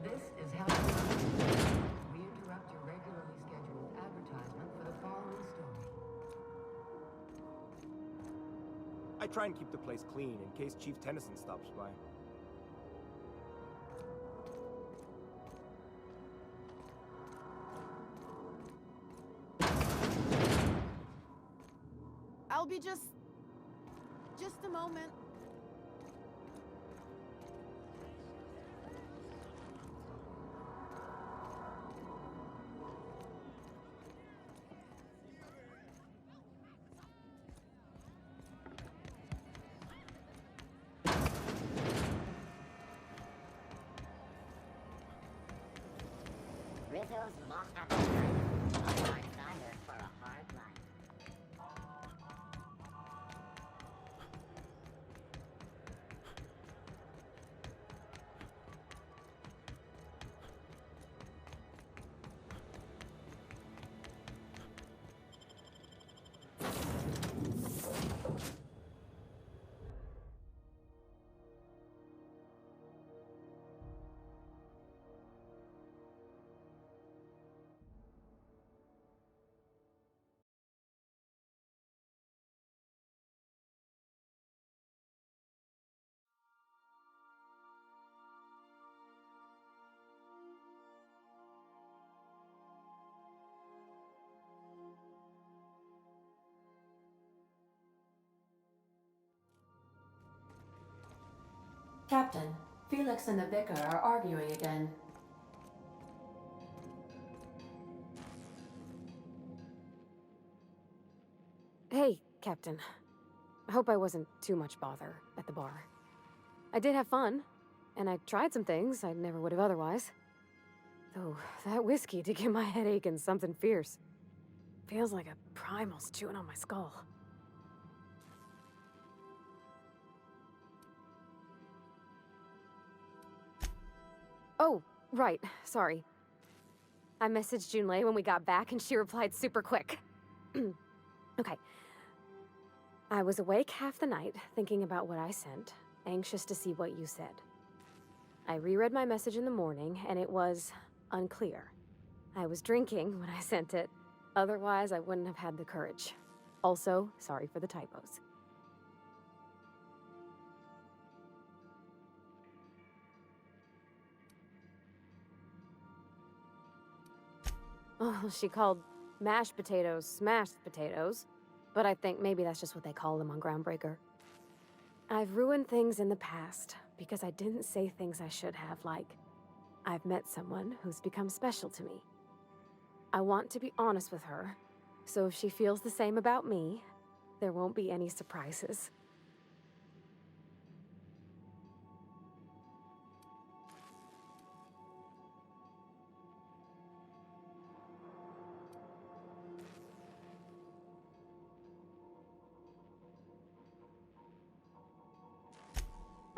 This is how we interrupt your regularly scheduled advertisement for the following story. I try and keep the place clean in case Chief Tennyson stops by. I'll be just a moment. Rizzo's mock appetite, a hard standard for a hard life. Captain, Felix and the Vicar are arguing again. Hey, Captain. I hope I wasn't too much bother at the bar. I did have fun, and I tried some things I never would have otherwise. Though, that whiskey did give my head aching something fierce. Feels like a primal's chewing on my skull. Oh, right, sorry. I messaged Junlei when we got back, and she replied super quick. Okay. I was awake half the night, thinking about what I sent, anxious to see what you said. I reread my message in the morning, and it was unclear. I was drinking when I sent it. Otherwise, I wouldn't have had the courage. Also, sorry for the typos. Oh, she called mashed potatoes smashed potatoes, but I think maybe that's just what they call them on Groundbreaker. I've ruined things in the past because I didn't say things I should have, like, I've met someone who's become special to me. I want to be honest with her, so if she feels the same about me, there won't be any surprises.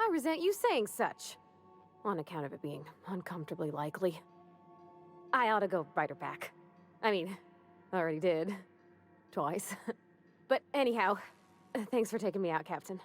I resent you saying such, on account of it being uncomfortably likely. I ought to go write her back. I mean, I already did. Twice. But anyhow, thanks for taking me out, Captain.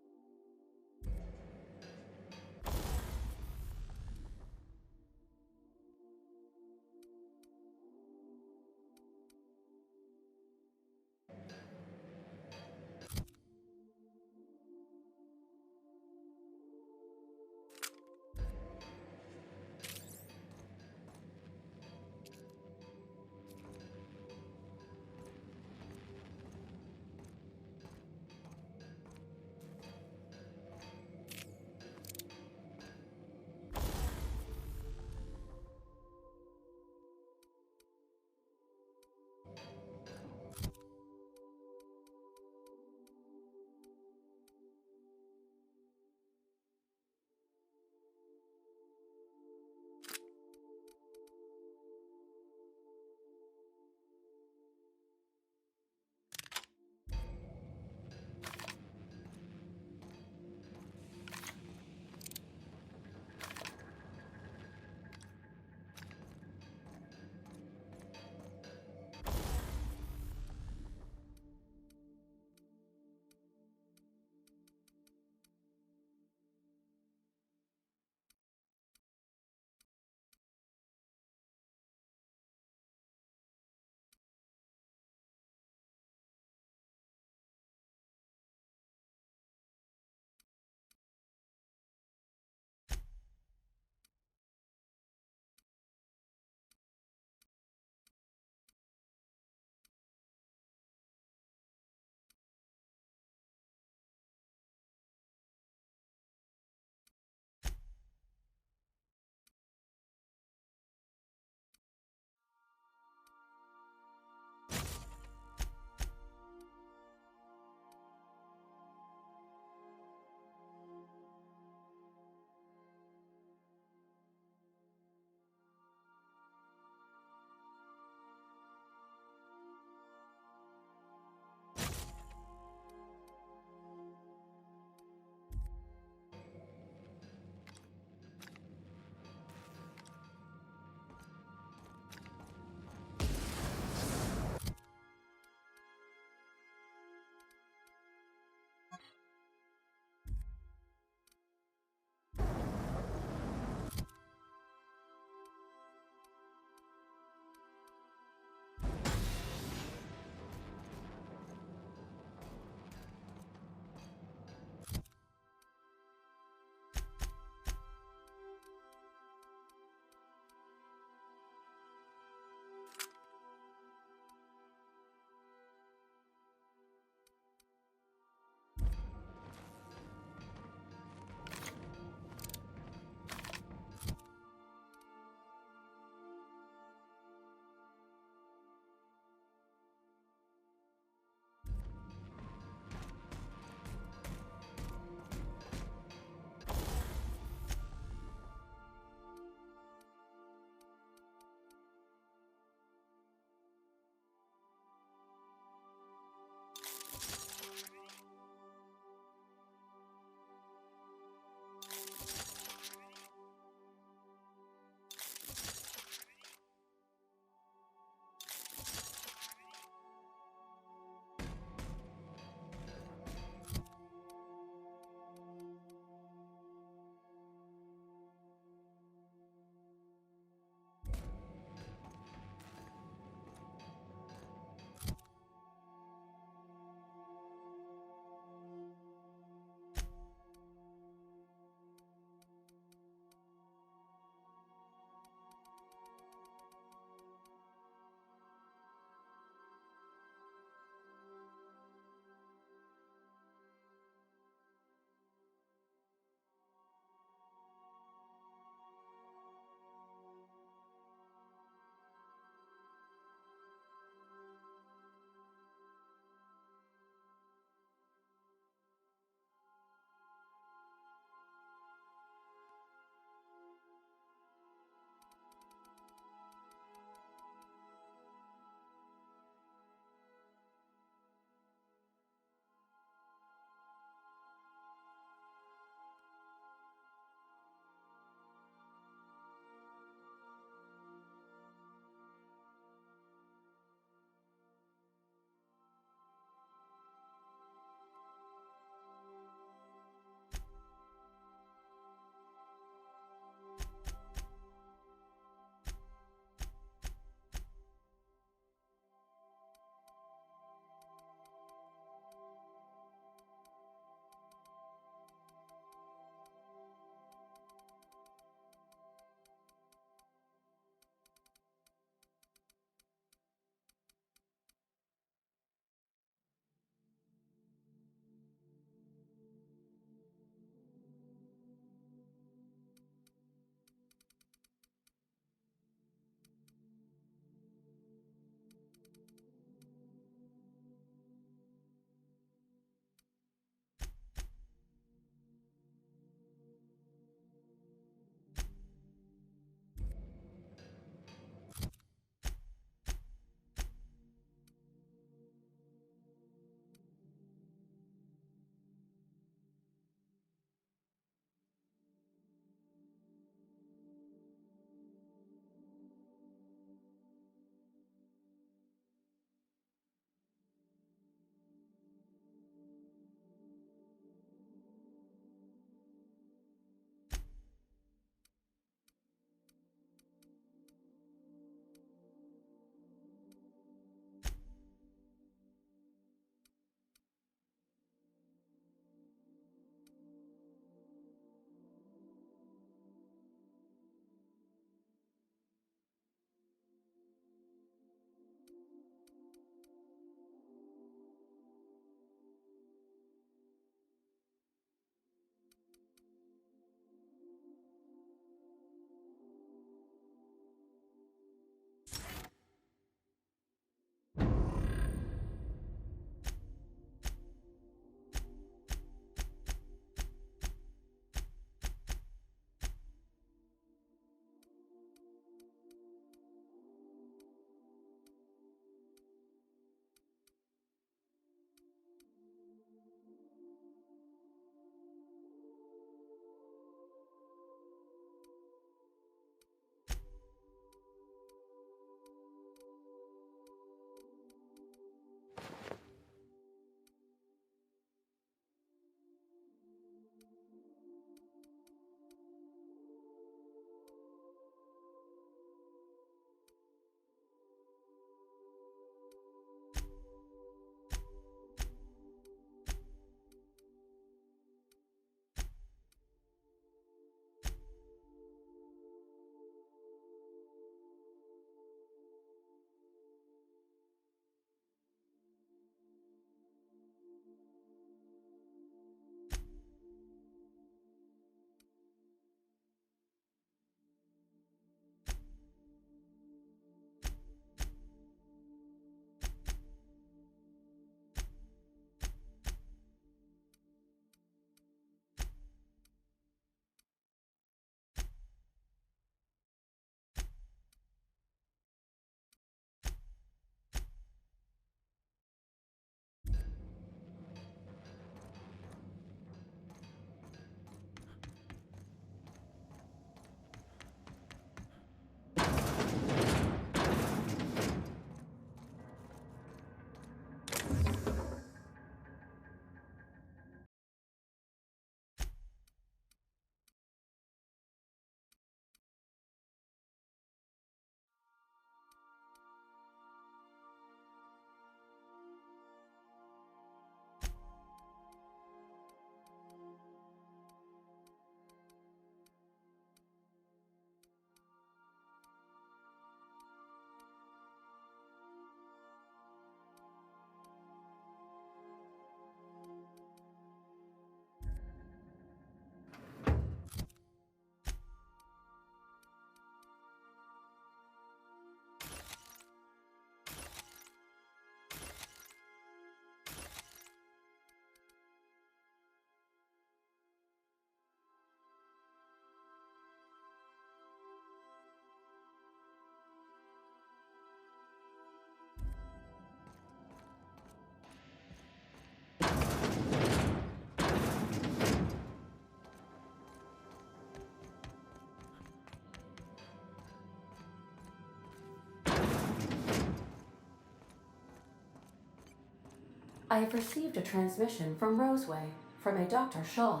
I have received a transmission from Roseway, from a Dr. Shaw.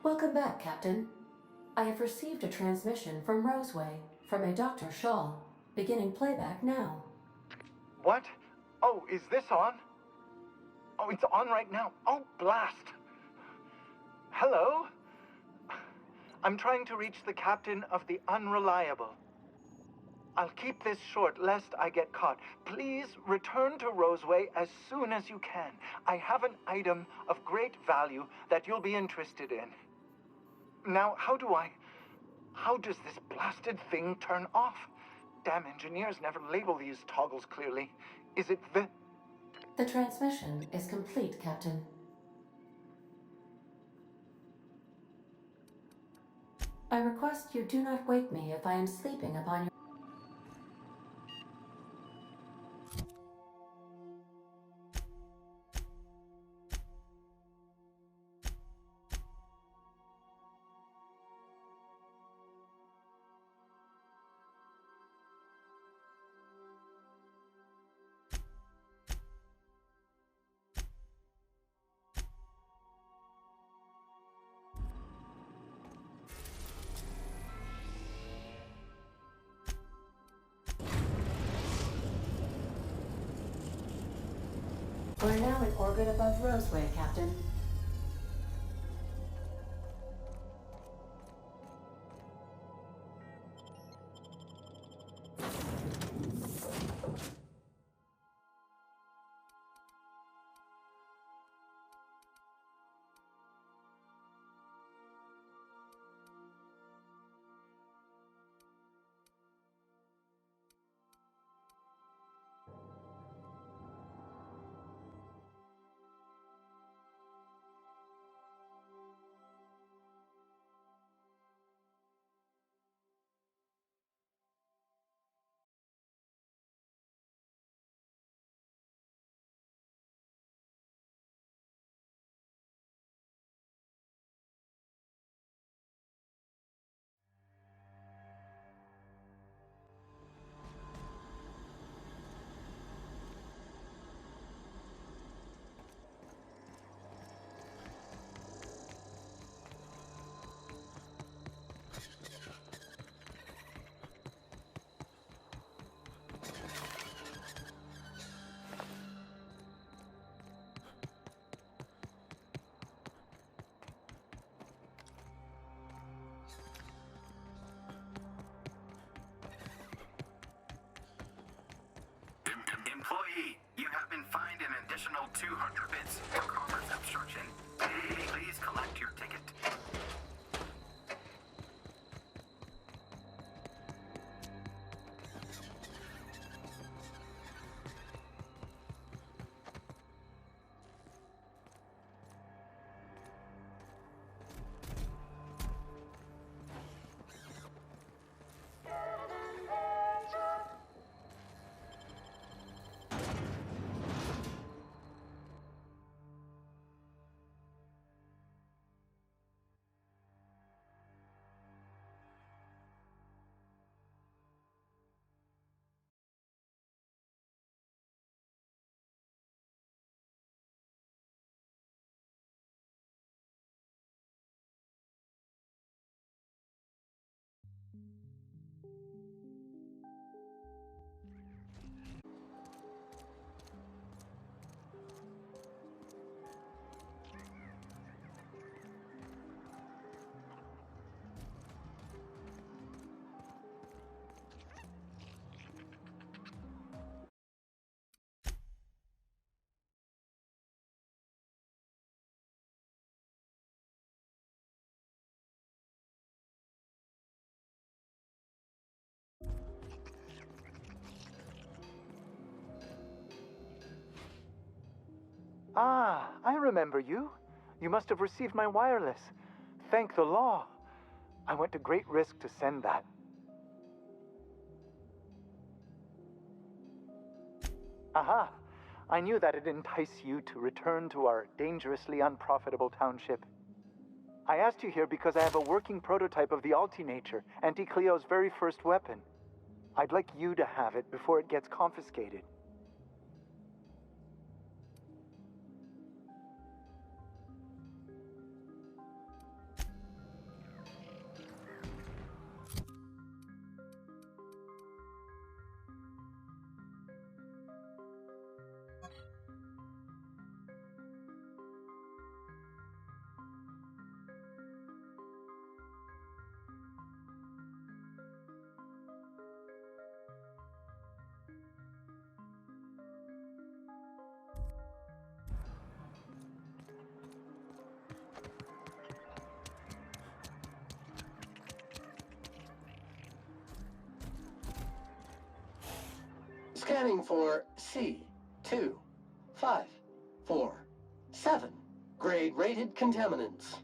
Welcome back, Captain. I have received a transmission from Roseway, from a Dr. Shaw. Beginning playback now. What? Oh, is this on? Oh, it's on right now. Oh, blast. Hello? I'm trying to reach the captain of the Unreliable. I'll keep this short lest I get caught. Please return to Roseway as soon as you can. I have an item of great value that you'll be interested in. Now, how does this blasted thing turn off? Damn engineers never label these toggles clearly. Is it the... The transmission is complete, Captain. I request you do not wake me if I am sleeping upon your... We're now in orbit above Roseway, Captain. Employee, you have been fined an additional 200 bits for commerce obstruction. Please collect your ticket. Ah, I remember you. You must have received my wireless. Thank the law. I went to great risk to send that. Aha! I knew that'd entice you to return to our dangerously unprofitable township. I asked you here because I have a working prototype of the Altinature, Auntie Cleo's very first weapon. I'd like you to have it before it gets confiscated. Scanning for C2547. Grade rated contaminants.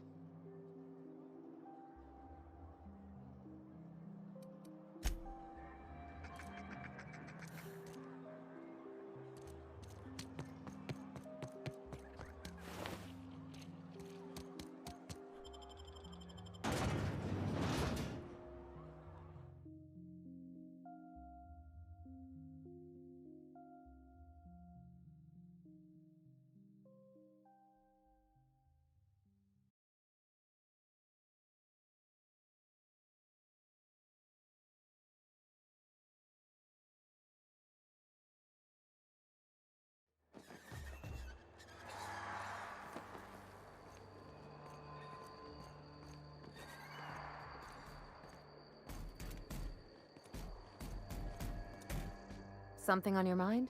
Something on your mind?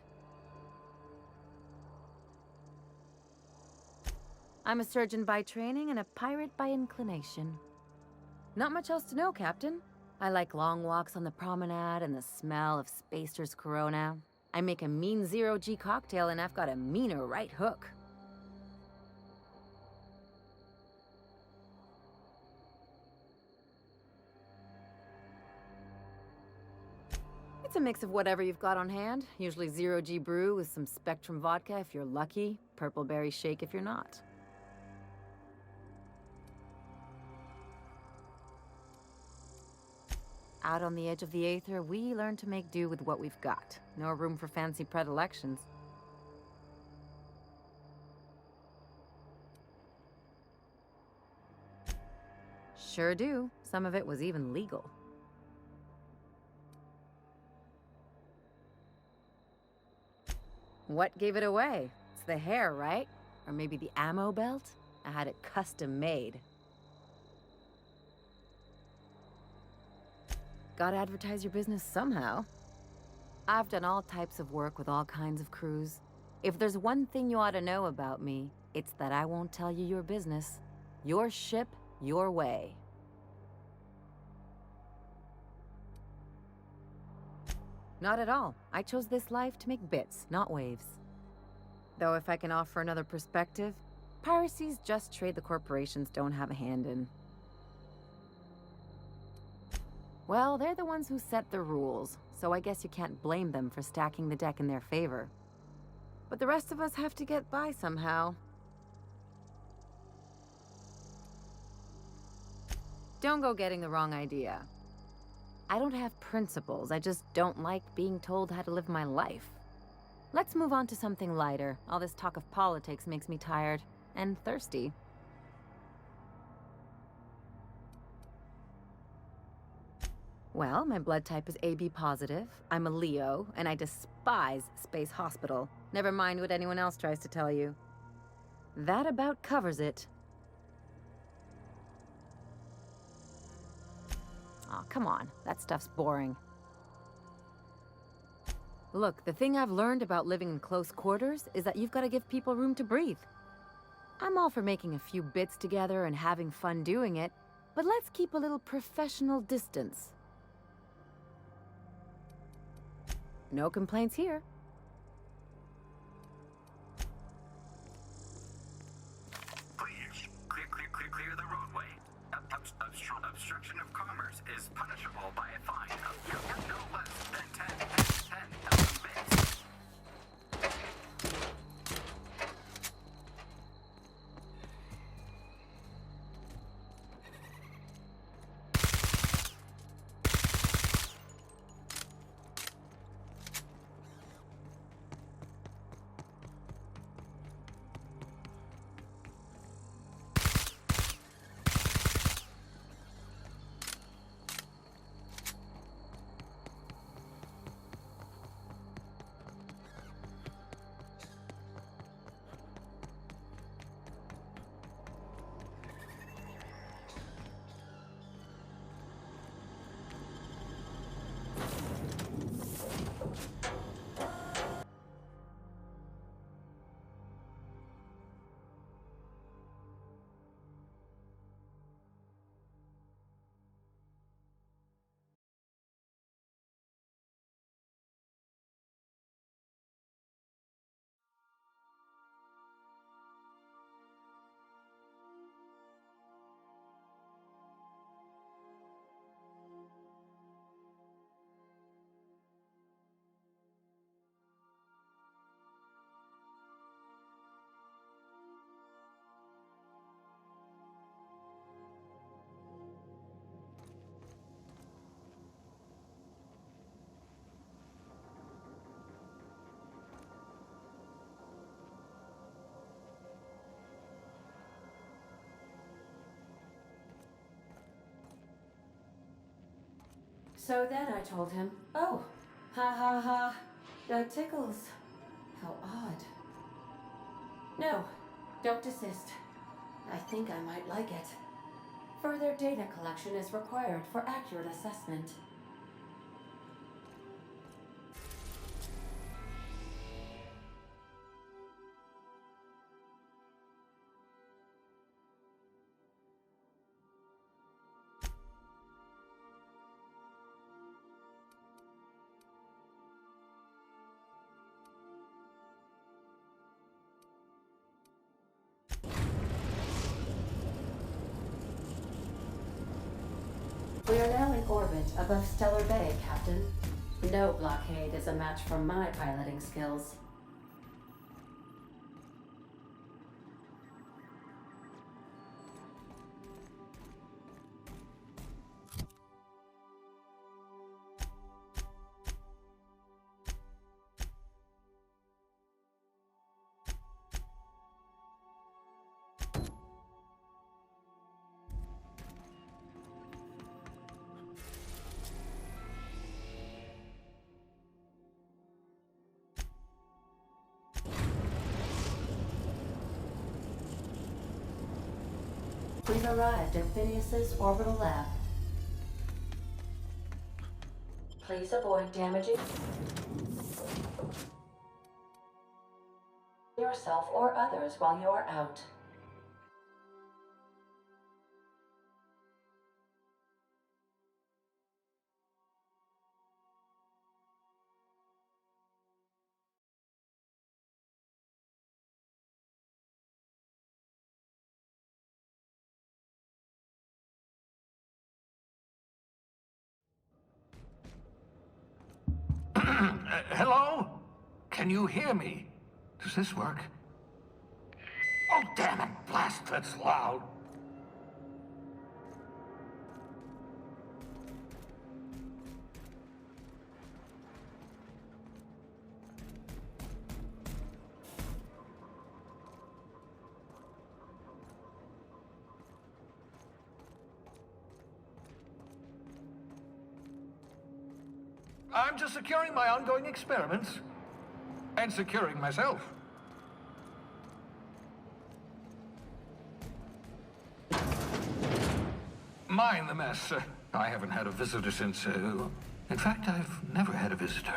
I'm a surgeon by training and a pirate by inclination. Not much else to know, Captain. I like long walks on the promenade and the smell of Spacer's Corona. I make a mean zero-G cocktail and I've got a meaner right hook. It's a mix of whatever you've got on hand. Usually zero-G brew with some Spectrum vodka if you're lucky, purple berry shake if you're not. Out on the edge of the Aether, we learn to make do with what we've got. No room for fancy predilections. Sure do. Some of it was even legal. What gave it away? It's the hair, right? Or maybe the ammo belt? I had it custom made. Gotta advertise your business somehow. I've done all types of work with all kinds of crews. If there's one thing you ought to know about me, it's that I won't tell you your business. Your ship, your way. Not at all. I chose this life to make bits, not waves. Though if I can offer another perspective, piracy's just trade the corporations don't have a hand in. Well, they're the ones who set the rules, so I guess you can't blame them for stacking the deck in their favor. But the rest of us have to get by somehow. Don't go getting the wrong idea. I don't have principles, I just don't like being told how to live my life. Let's move on to something lighter. All this talk of politics makes me tired and thirsty. Well, my blood type is AB positive. I'm a Leo, and I despise Space Hospital. Never mind what anyone else tries to tell you. That about covers it. Aw, come on. That stuff's boring. Look, the thing I've learned about living in close quarters is that you've got to give people room to breathe. I'm all for making a few bits together and having fun doing it, but let's keep a little professional distance. No complaints here. Please, clear the roadway. Obstruction of commerce is punishable by a fine of no less than 10,000 bits. So then I told him, oh, ha ha ha, that tickles. How odd. No, don't desist. I think I might like it. Further data collection is required for accurate assessment. We are now in orbit above Stellar Bay, Captain. No blockade is a match for my piloting skills. We've arrived at Phineas's orbital lab. Please avoid damaging yourself or others while you are out. Hello? Can you hear me? Does this work? Oh, damn it! Blast, that's loud. I'm just securing my ongoing experiments. And securing myself. Mind the mess. I haven't had a visitor since, in fact, I've never had a visitor.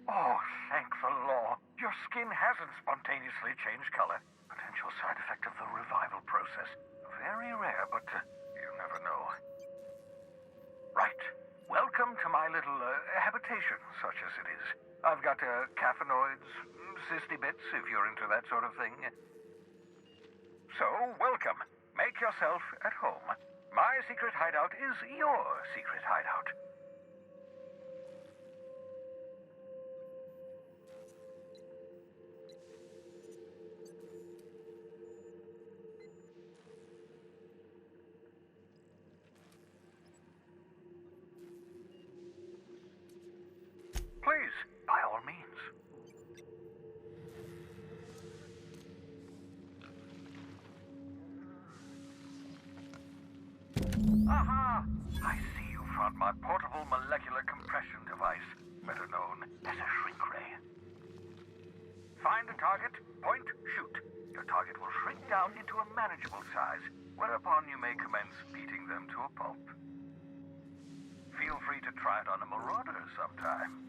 Oh, thank the law. Your skin hasn't spontaneously changed color. Potential side effect of the revival process. Very rare, but you never know. Right. Welcome to my little habitation, such as it is. I've got caffeinoids, cysty bits, if you're into that sort of thing. So, welcome. Make yourself at home. My secret hideout is your secret hideout. Please, by all means. Aha! I see you found my portable molecular compression device, better known as a shrink ray. Find a target, point, shoot. Your target will shrink down into a manageable size, whereupon you may commence beating them to a pulp. Feel free to try it on a marauder sometime.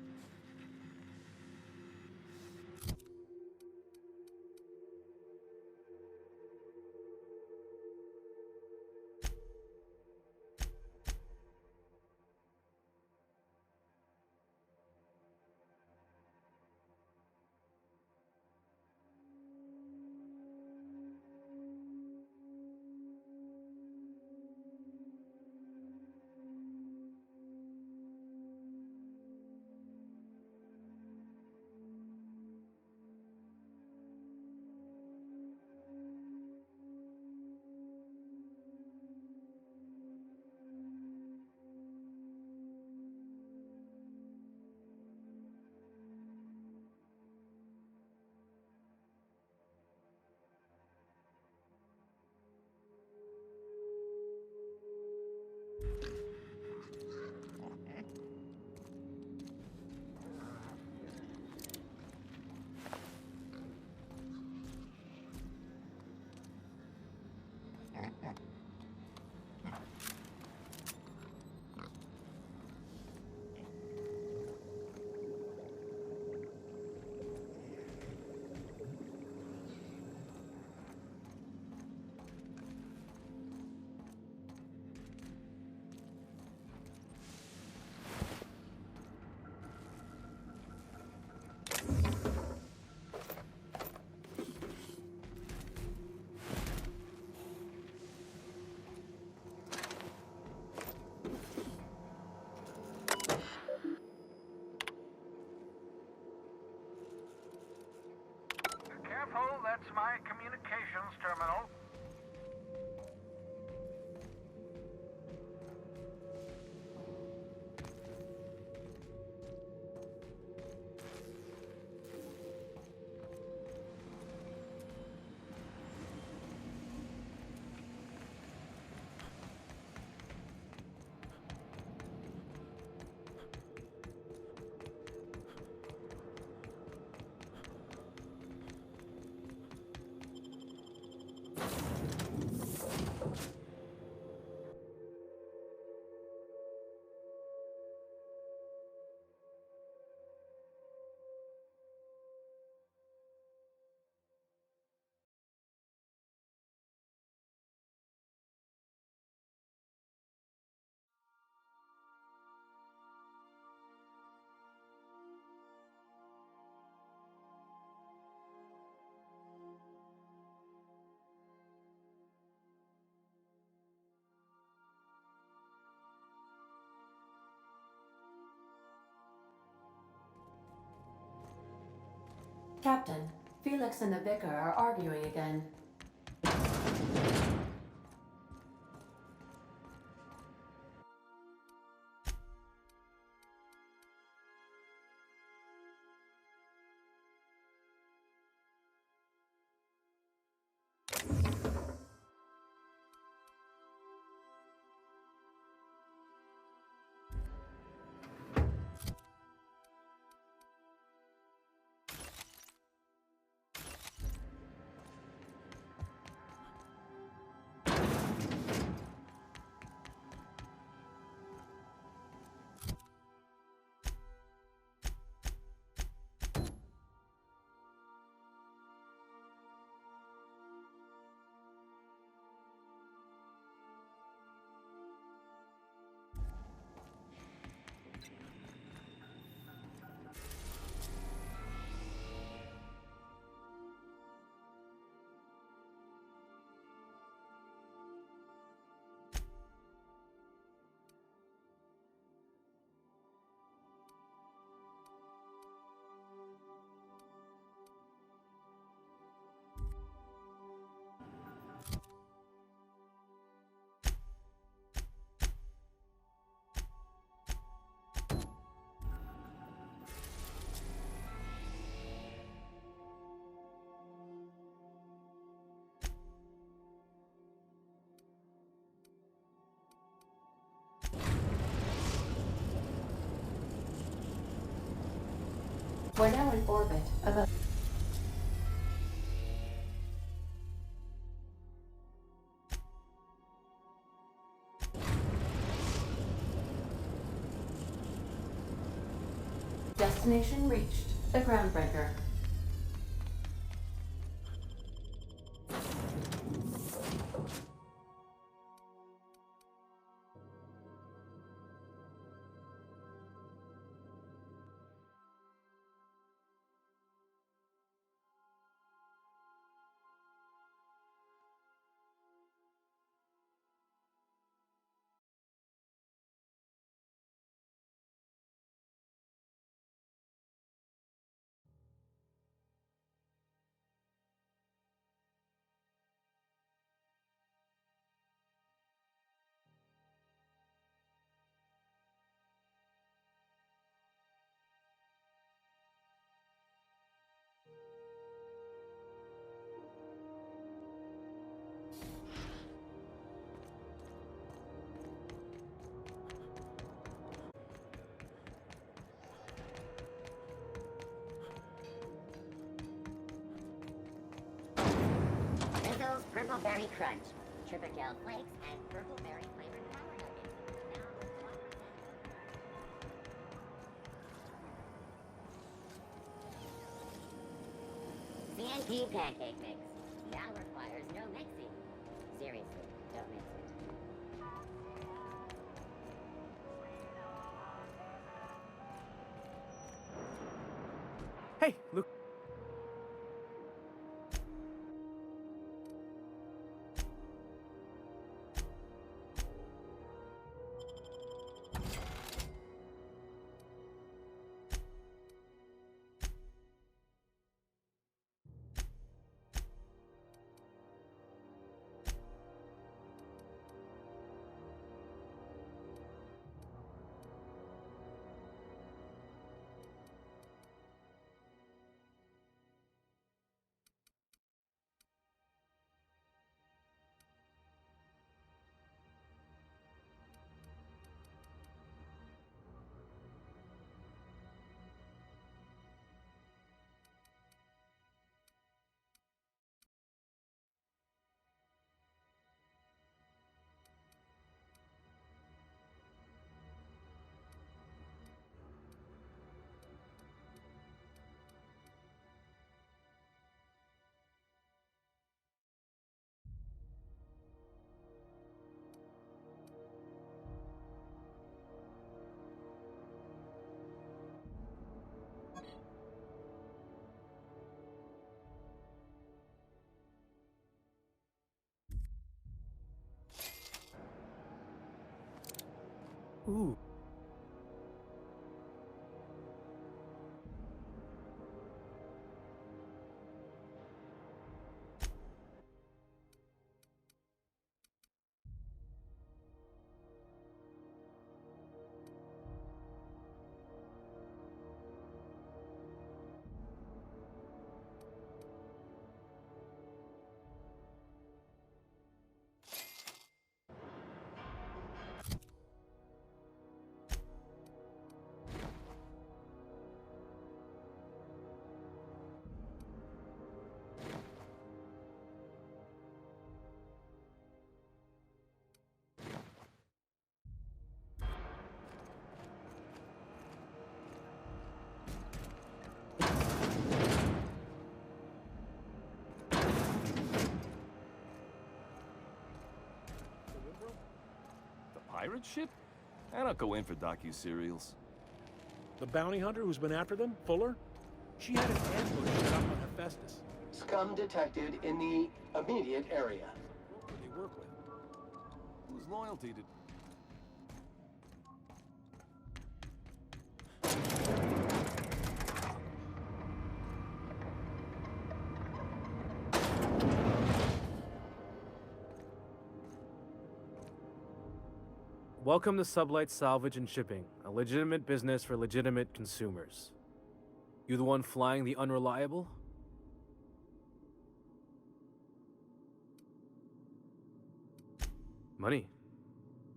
careful, that's my communications terminal. Captain, Felix and the Vicar are arguing again. We're now in orbit about... Destination reached. The Groundbreaker. Sizzle's Purple Berry Crunch, Tripical Flakes, and Purple Berry flavored power nuggets. CNP pancake mix. Now requires no mixing. Seriously, don't mix it. Hey, look. Ooh. Pirate ship? I don't go in for docu-serials. The bounty hunter who's been after them, Fuller? She had an ambush set up on Hephaestus. Scum detected in the immediate area. Who do they work with? Whose loyalty did... Welcome to Sublight Salvage and Shipping, a legitimate business for legitimate consumers. You the one flying the Unreliable? Money.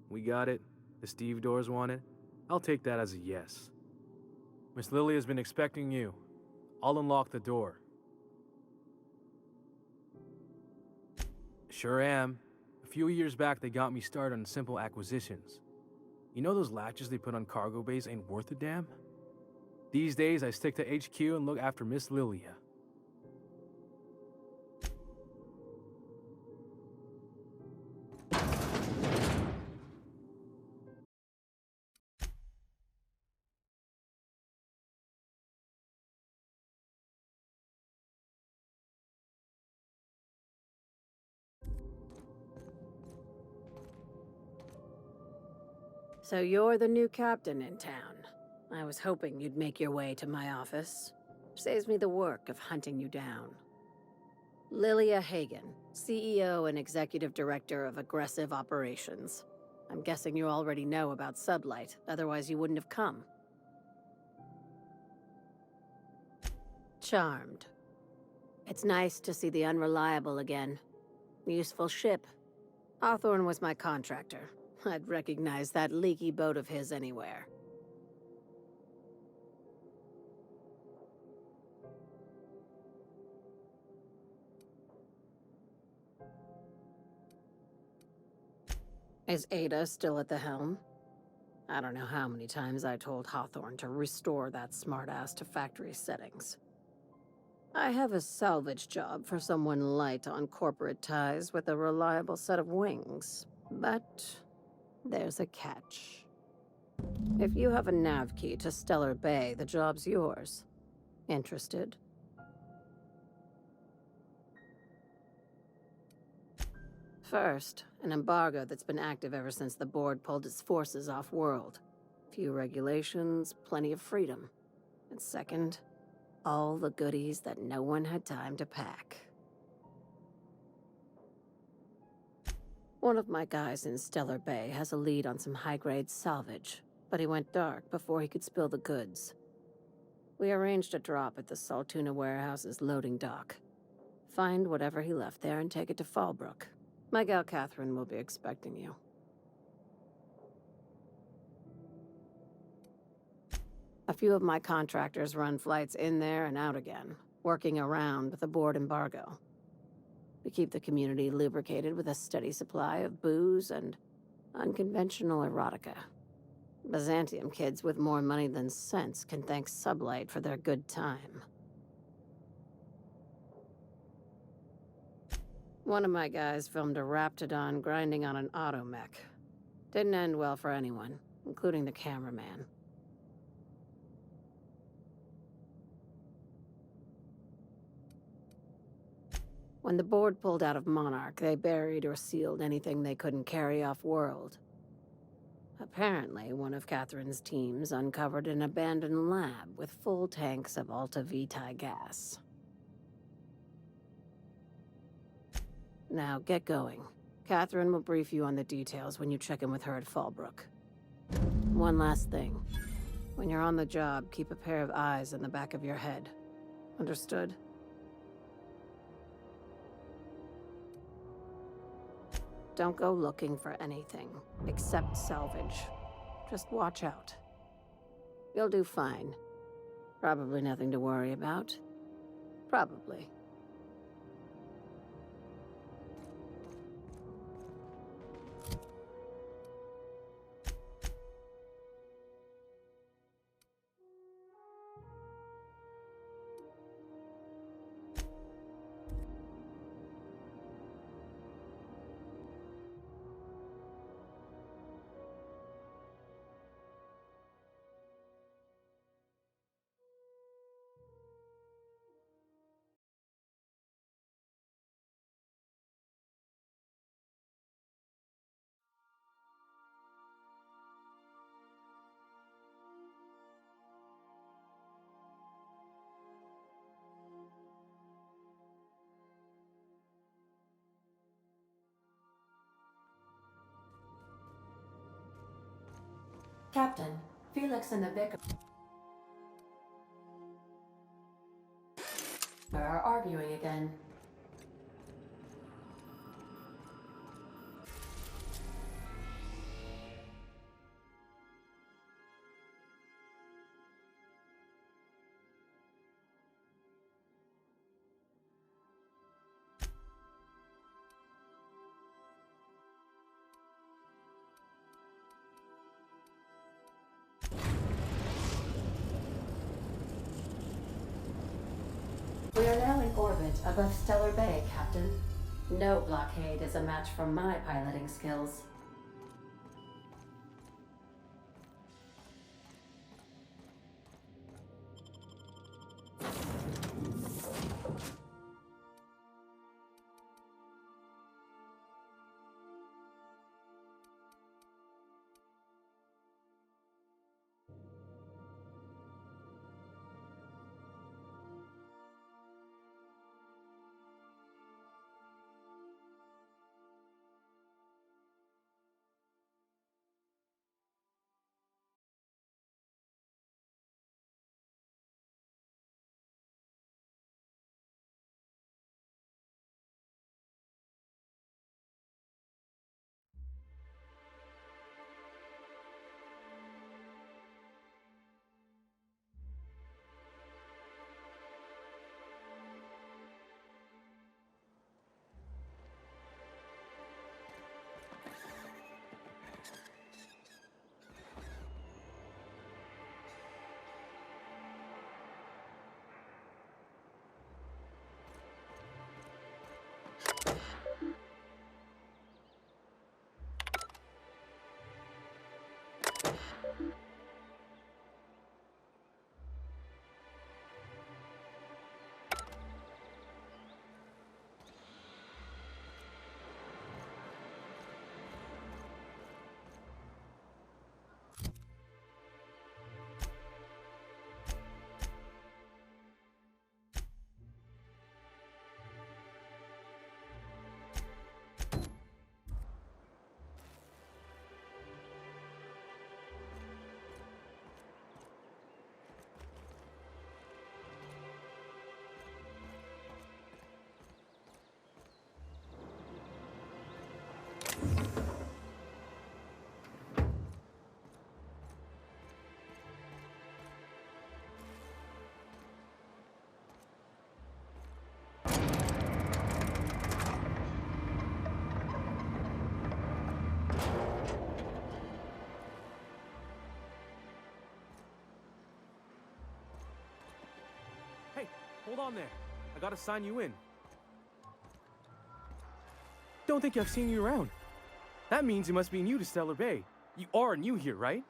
We got it. The Steve doors want it. I'll take that as a yes. Miss Lily has been expecting you. I'll unlock the door. Sure am. A few years back, they got me started on simple acquisitions. You know those latches they put on cargo bays ain't worth a damn? These days, I stick to HQ and look after Miss Lilia. So you're the new captain in town. I was hoping you'd make your way to my office. Saves me the work of hunting you down. Lilia Hagen, CEO and Executive Director of Aggressive Operations. I'm guessing you already know about Sublight, otherwise you wouldn't have come. Charmed. It's nice to see the Unreliable again. Useful ship. Hawthorne was my contractor. I'd recognize that leaky boat of his anywhere. Is Ada still at the helm? I don't know how many times I told Hawthorne to restore that smartass to factory settings. I have a salvage job for someone light on corporate ties with a reliable set of wings, but there's a catch. If you have a nav key to Stellar Bay, the job's yours. Interested? First, an embargo that's been active ever since the board pulled its forces off-world. Few regulations, plenty of freedom. And second, all the goodies that no one had time to pack. One of my guys in Stellar Bay has a lead on some high-grade salvage, but he went dark before he could spill the goods. We arranged a drop at the Saltuna warehouse's loading dock. Find whatever he left there and take it to Fallbrook. My gal Catherine will be expecting you. A few of my contractors run flights in there and out again, working around with the board embargo. We keep the community lubricated with a steady supply of booze and unconventional erotica. Byzantium kids with more money than sense can thank Sublight for their good time. One of my guys filmed a Raptidon grinding on an automech. Didn't end well for anyone, including the cameraman. When the board pulled out of Monarch, they buried or sealed anything they couldn't carry off-world. Apparently, one of Catherine's teams uncovered an abandoned lab with full tanks of Alta Vitae gas. Now, get going. Catherine will brief you on the details when you check in with her at Fallbrook. One last thing. When you're on the job, keep a pair of eyes in the back of your head. Understood? Don't go looking for anything, except salvage. Just watch out. You'll do fine. Probably nothing to worry about. Probably. Captain, Felix and the Vicar are arguing again. We are now in orbit above Stellar Bay, Captain. No blockade is a match for my piloting skills. Hey, hold on there. I gotta sign you in. Don't think I've seen you around. That means you must be new to Stellar Bay. You are new here, right?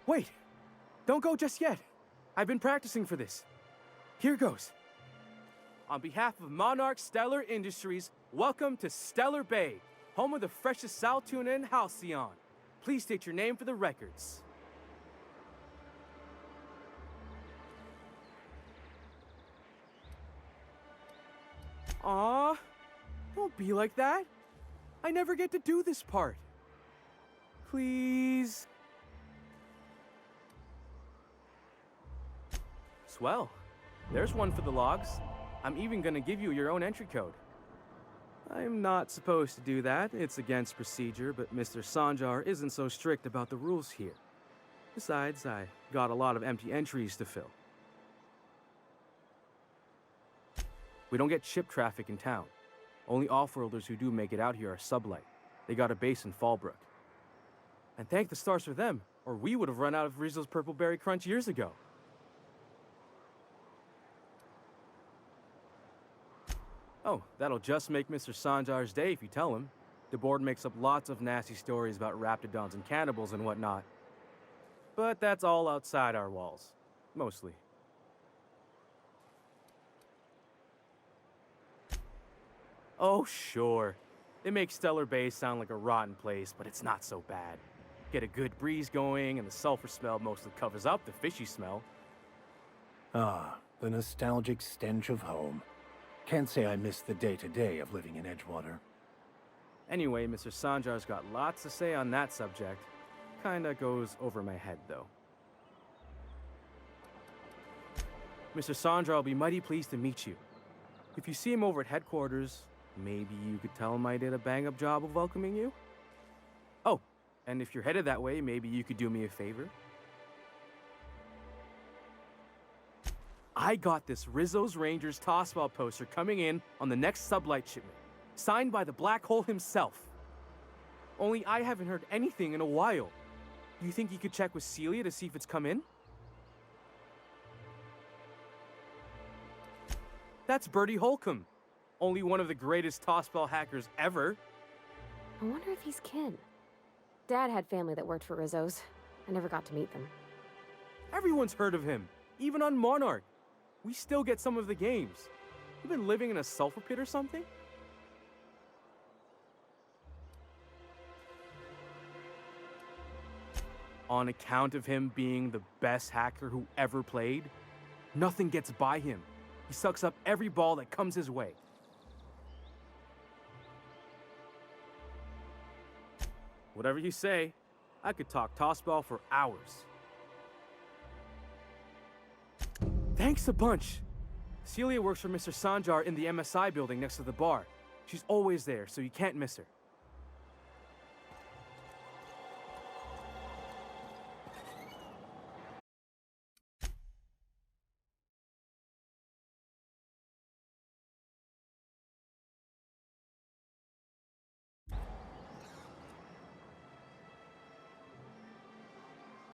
Wait! Don't go just yet. I've been practicing for this. Here goes. On behalf of Monarch Stellar Industries, welcome to Stellar Bay. home of the freshest sal tuna in Halcyon. Please state your name for the records. Aw, don't be like that. I never get to do this part. Please. Swell. There's one for the logs. I'm even gonna give you your own entry code. I'm not supposed to do that. It's against procedure, but Mr. Sanjar isn't so strict about the rules here. Besides, I got a lot of empty entries to fill. We don't get ship traffic in town. Only off-worlders who do make it out here are sublight. They got a base in Fallbrook. And thank the stars for them, or we would have run out of Rizzo's Purple Berry Crunch years ago. Oh, that'll just make Mr. Sanjar's day if you tell him. The board makes up lots of nasty stories about raptidons and cannibals and whatnot. But that's all outside our walls. Mostly. Oh, sure. It makes Stellar Bay sound like a rotten place, but it's not so bad. Get a good breeze going, and the sulfur smell mostly covers up the fishy smell. Ah, the nostalgic stench of home. Can't say I miss the day-to-day of living in Edgewater. Anyway, Mr. Sanjar's got lots to say on that subject. Kinda goes over my head, though. Mr. Sanjar will be mighty pleased to meet you. If you see him over at headquarters, maybe you could tell him I did a bang-up job of welcoming you? Oh, and if you're headed that way, maybe you could do me a favor? I got this Rizzo's Rangers tossball poster coming in on the next sublight shipment, signed by the Black Hole himself. Only I haven't heard anything in a while. You think you could check with Celia to see if it's come in? That's Bertie Holcomb, only one of the greatest tossball hackers ever. I wonder if he's kin. Dad had family that worked for Rizzo's. I never got to meet them. Everyone's heard of him, even on Monarch. We still get some of the games. You been living in a sulfur pit or something? On account of him being the best hacker who ever played, nothing gets by him. He sucks up every ball that comes his way. Whatever you say, I could talk tossball for hours. Thanks a bunch. Celia works for Mr. Sanjar in the MSI building next to the bar. She's always there, so you can't miss her.